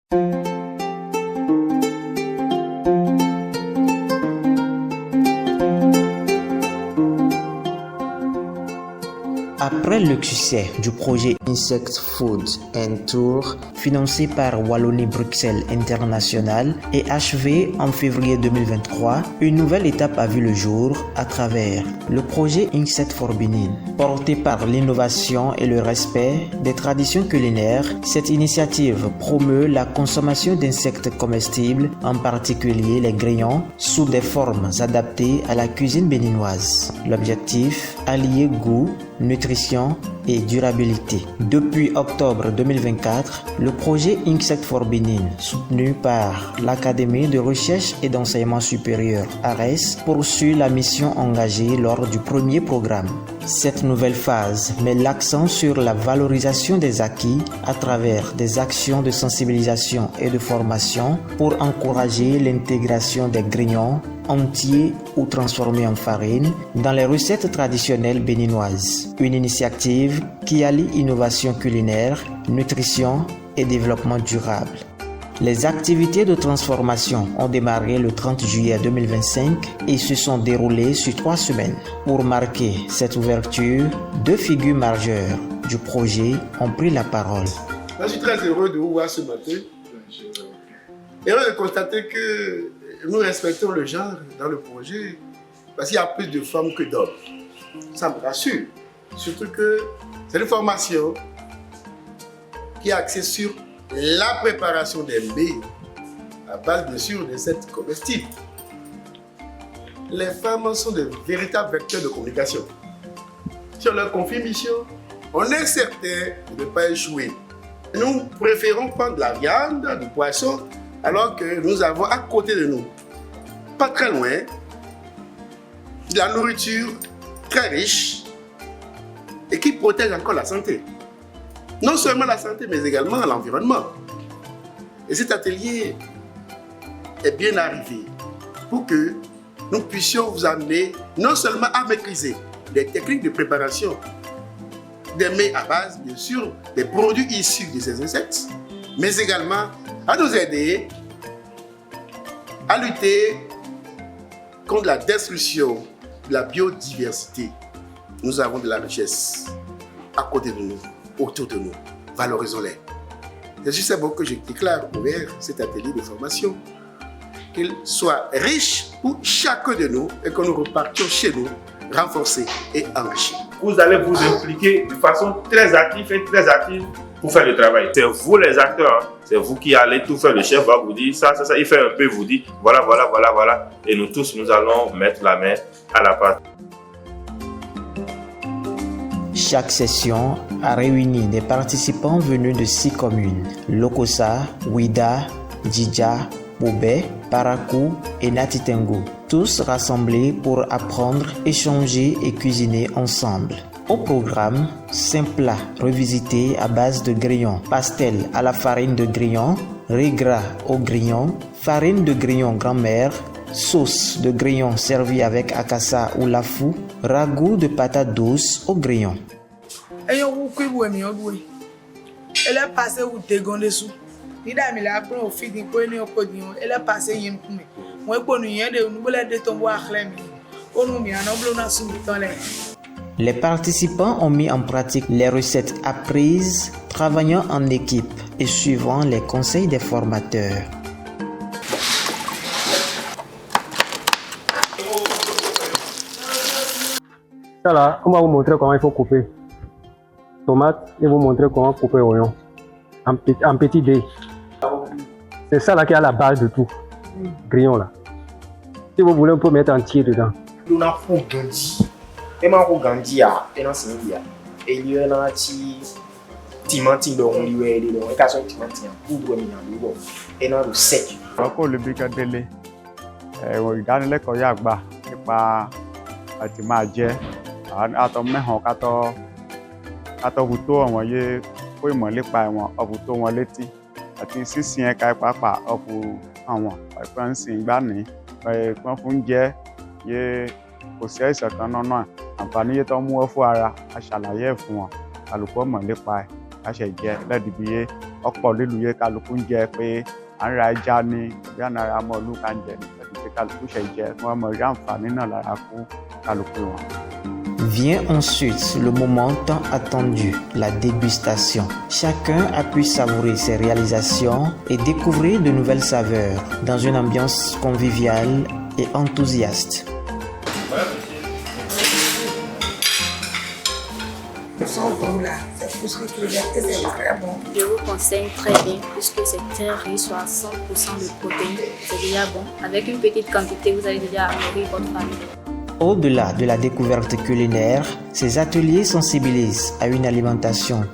Après le succès du projet Insect Food and Tour, financé par Wallonie-Bruxelles International et achevé en février 2023, une nouvelle étape a vu le jour à travers le projet Insect for Benin. Porté par l'innovation et le respect des traditions culinaires, cette initiative promeut la consommation d'insectes comestibles, en particulier les grillons, sous des formes adaptées à la cuisine béninoise. L'objectif, allier goût, nutrition et durabilité. Depuis octobre 2024, le projet Insect for Benin, soutenu par l'Académie de recherche et d'enseignement supérieur ARES, poursuit la mission engagée lors du premier programme. Cette nouvelle phase met l'accent sur la valorisation des acquis à travers des actions de sensibilisation et de formation pour encourager l'intégration des grillons entiers ou transformés en farine dans les recettes traditionnelles béninoises. Une initiative qui allie innovation culinaire, nutrition et développement durable. Les activités de transformation ont démarré le 30 juillet 2025 et se sont déroulées sur 3 semaines. Pour marquer cette ouverture, 2 figures majeures du projet ont pris la parole. Je suis très heureux de vous voir ce matin. Heureux de constater que nous respectons le genre dans le projet parce qu'il y a plus de femmes que d'hommes. Ça me rassure. Surtout que c'est une formation qui est axée sur la préparation des mets à base bien sûr de cette comestible. Les femmes sont de véritables vecteurs de communication. Si on leur confie mission, on est certain de ne pas échouer. Nous préférons prendre de la viande, du poisson, alors que nous avons à côté de nous, pas très loin, de la nourriture très riche et qui protège encore la santé. Non seulement la santé, mais également l'environnement. Et cet atelier est bien arrivé pour que nous puissions vous amener non seulement à maîtriser les techniques de préparation des mets à base, bien sûr, des produits issus de ces insectes, mais également à nous aider à lutter contre la destruction de la biodiversité. Nous avons de la richesse à côté de nous, autour de nous. Valorisons-les. C'est juste ça que je déclare ouvert cet atelier de formation, qu'il soit riche pour chacun de nous et que nous repartions chez nous renforcés et enrichis. Vous allez vous impliquer de façon très active pour faire le travail. C'est vous les acteurs, c'est vous qui allez tout faire. Le chef va vous dire ça, il fait un peu, vous dit voilà. Et nous tous, nous allons mettre la main à la pâte. Chaque session a réuni des participants venus de 6 communes, Lokossa, Ouida, Djidja, Bobé, Parakou et Natitengo, tous rassemblés pour apprendre, échanger et cuisiner ensemble. Au programme, 5 plats revisités à base de grillons, pastel à la farine de grillon, riz gras au grillon, farine de grillon grand-mère, sauce de grillon servie avec akassa ou lafou, ragoût de patates douces au grillon. Elle est passée au dégon dessous. Il a mis la prendre au fil d'un coin au codillon. Elle est passée une pomme. Moi, pour nous, il y a des nouvelles de tombeaux à clé. On nous met un oblong sous le temps. Les participants ont mis en pratique les recettes apprises, travaillant en équipe et suivant les conseils des formateurs. Là, on va vous montrer comment il faut couper tomate et vous montrer comment couper oignon en petit dés. C'est ça là qui est à la base de tout. Grillon là. Si vous voulez, on peut mettre entier dedans. On a fait gandi. Et moi, on gandi à et non c'est bien. Et il y a un petit timantine donc il y a des donc quand on timantine poudre mi en et non sec. Encore le bicadélé. On regarde les koyak ba et pas atimaje. Ato mehon kato huto àwọn ye ko imo lepa àwọn obuto wọn leti àti sisin eka papa obu àwọn ìpẹ́nsìn gbá ní ìpọ́n fún jẹ́ yé kò sí àìsàn kan náà àǹfààní yé tó mú ọ fún ara a ṣàlàyé fún wọn alùpùpù mọ̀ nípa ẹ̀ a ṣe jẹ́ lẹ́dìbíyé ọ̀pọ̀ lílu yẹ kálukú ń jẹ pé à ń ra ẹja ní bí à ń ra mọ́ọ̀lù ká ń jẹ ní pé kálukú ṣe jẹ wọ́n mọ̀ rí àǹfààní náà lára fún kálukú wọn. Vient ensuite le moment tant attendu, la dégustation. Chacun a pu savourer ses réalisations et découvrir de nouvelles saveurs dans une ambiance conviviale et enthousiaste. Je vous conseille très bien puisque c'est très riche à 100% de protéines. C'est déjà bon. Avec une petite quantité, vous allez déjà nourrir votre famille. Au-delà de la découverte culinaire, ces ateliers sensibilisent à une alimentation durable.